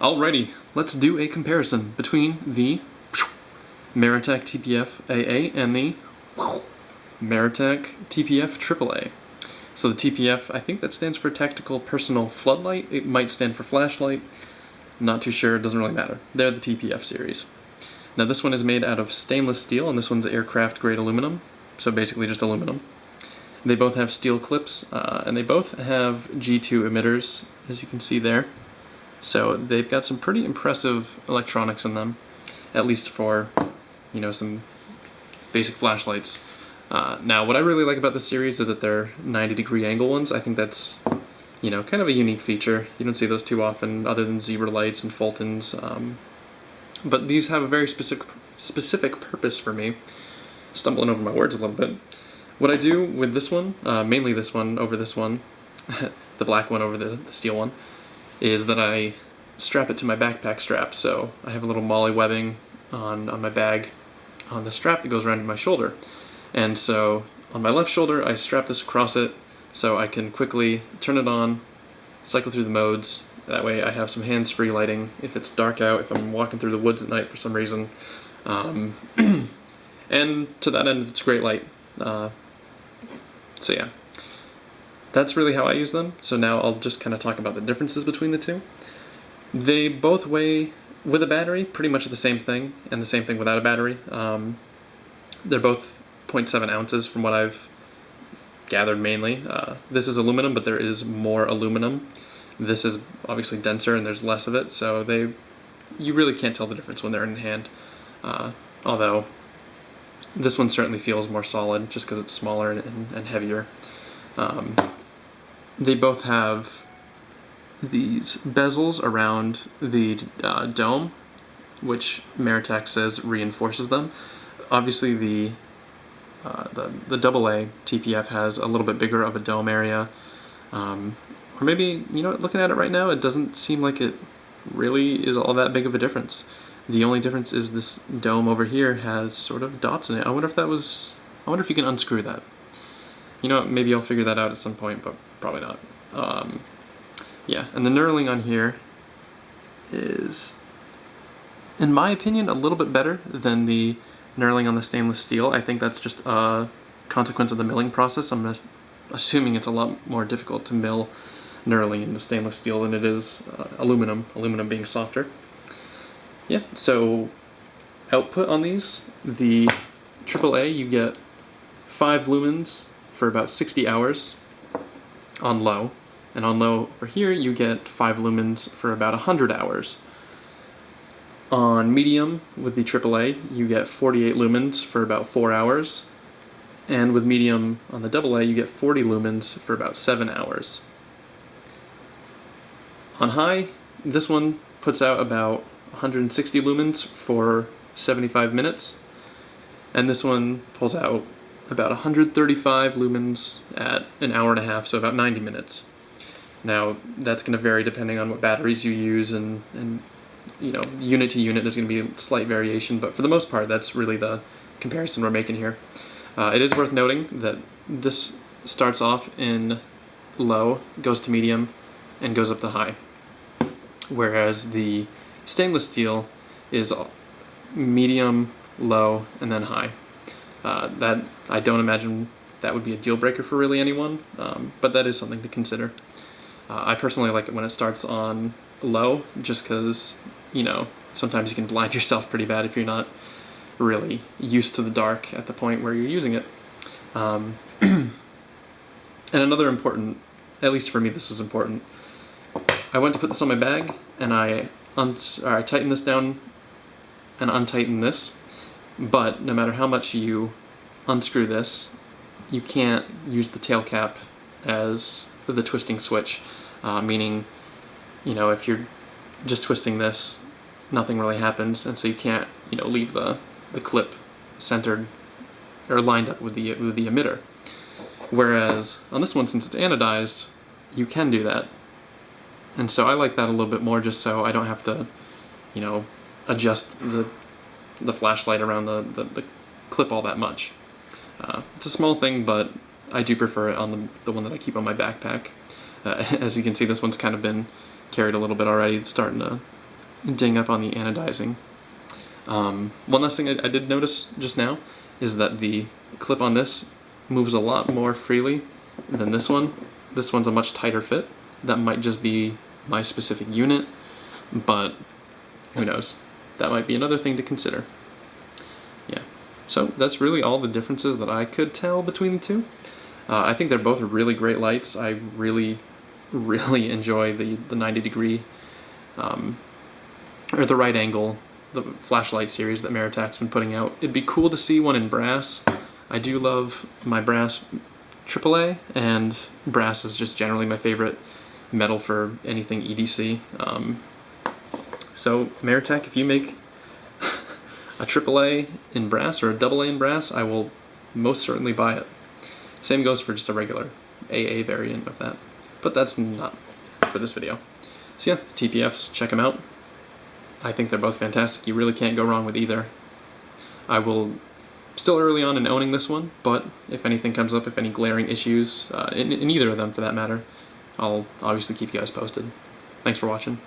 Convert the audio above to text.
Alrighty, let's do a comparison between the Maratac TPF AA and the Maratac TPF AAA. So the TPF, I think that stands for Tactical Personal Floodlight. It might stand for flashlight. Not too sure, it doesn't really matter. They're the TPF series. Now this one is made out of stainless steel, and this one's aircraft grade aluminum, so basically just aluminum. They both have steel clips, and they both have G2 emitters, as you can see there. So they've got some pretty impressive electronics in them, at least for, you know, some basic flashlights. Now what I really like about this series is that they're 90-degree angle ones. I think that's, you know, kind of a unique feature. You don't see those too often other than zebra lights and Fultons. But these have a very specific purpose for me. Stumbling over my words a little bit. What I do with this one, mainly this one over this one, the black one over the steel one, is that I strap it to my backpack strap. So I have a little MOLLE webbing on my bag on the strap that goes around my shoulder. And so on my left shoulder I strap this across it so I can quickly turn it on, cycle through the modes. That way I have some hands-free lighting if it's dark out, if I'm walking through the woods at night for some reason. And to that end it's a great light. So yeah. That's really how I use them, so now I'll just kind of talk about the differences between the two. They both weigh, with a battery, pretty much the same thing, and the same thing without a battery. They're both 0.7 ounces from what I've gathered mainly. This is aluminum, but there is more aluminum. This is obviously denser and there's less of it, so you really can't tell the difference when they're in the hand. Although, this one certainly feels more solid just because it's smaller and heavier. They both have these bezels around the dome, which Maratac says reinforces them. Obviously the AA TPF has a little bit bigger of a dome area, or maybe, you know, looking at it right now, it doesn't seem like it really is all that big of a difference. The only difference is this dome over here has sort of dots in it. I wonder if you can unscrew that. You know, maybe I'll figure that out at some point, but probably not. Yeah, and the knurling on here is, in my opinion, a little bit better than the knurling on the stainless steel. I think that's just a consequence of the milling process. I'm assuming it's a lot more difficult to mill knurling into stainless steel than it is aluminum being softer. Yeah, so output on these, the AAA, you get 5 lumens for about 60 hours on low, and on low over here you get 5 lumens for about 100 hours. On medium with the AAA you get 48 lumens for about 4 hours, and with medium on the AA you get 40 lumens for about 7 hours. On high, this one puts out about 160 lumens for 75 minutes, and this one pulls out about 135 lumens at an hour and a half, so about 90 minutes. Now, that's going to vary depending on what batteries you use, and you know, unit to unit there's going to be a slight variation, but for the most part that's really the comparison we're making here. It is worth noting that this starts off in low, goes to medium, and goes up to high, whereas the stainless steel is medium, low, and then high. That I don't imagine that would be a deal breaker for really anyone, but that is something to consider. I personally like it when it starts on low, just because, you know, sometimes you can blind yourself pretty bad if you're not really used to the dark at the point where you're using it. And another important, at least for me this was important, I went to put this on my bag and I tightened this down and untightened this, but no matter how much you unscrew this, you can't use the tail cap as the twisting switch, meaning, you know, if you're just twisting this, nothing really happens, and so you can't, you know, leave the clip centered or lined up with the emitter. Whereas on this one, since it's anodized, you can do that. And so I like that a little bit more, just so I don't have to, you know, adjust the flashlight around the clip all that much. It's a small thing, but I do prefer it on the one that I keep on my backpack. As you can see, this one's kind of been carried a little bit already. It's starting to ding up on the anodizing. One last thing I did notice just now is that the clip on this moves a lot more freely than this one. This one's a much tighter fit. That might just be my specific unit, but who knows? That might be another thing to consider. Yeah, so that's really all the differences that I could tell between the two. I think they're both really great lights. I really enjoy the 90 degree, or the right angle, the flashlight series that Maratac's been putting out. It'd be cool to see one in brass. I do love my brass AAA, and brass is just generally my favorite metal for anything EDC. So Maratac, if you make a AAA in brass or a AA in brass, I will most certainly buy it. Same goes for just a regular AA variant of that. But that's not for this video. So yeah, the TPFs, check them out. I think they're both fantastic. You really can't go wrong with either. I will still early on in owning this one, but if anything comes up, if any glaring issues, in either of them for that matter, I'll obviously keep you guys posted. Thanks for watching.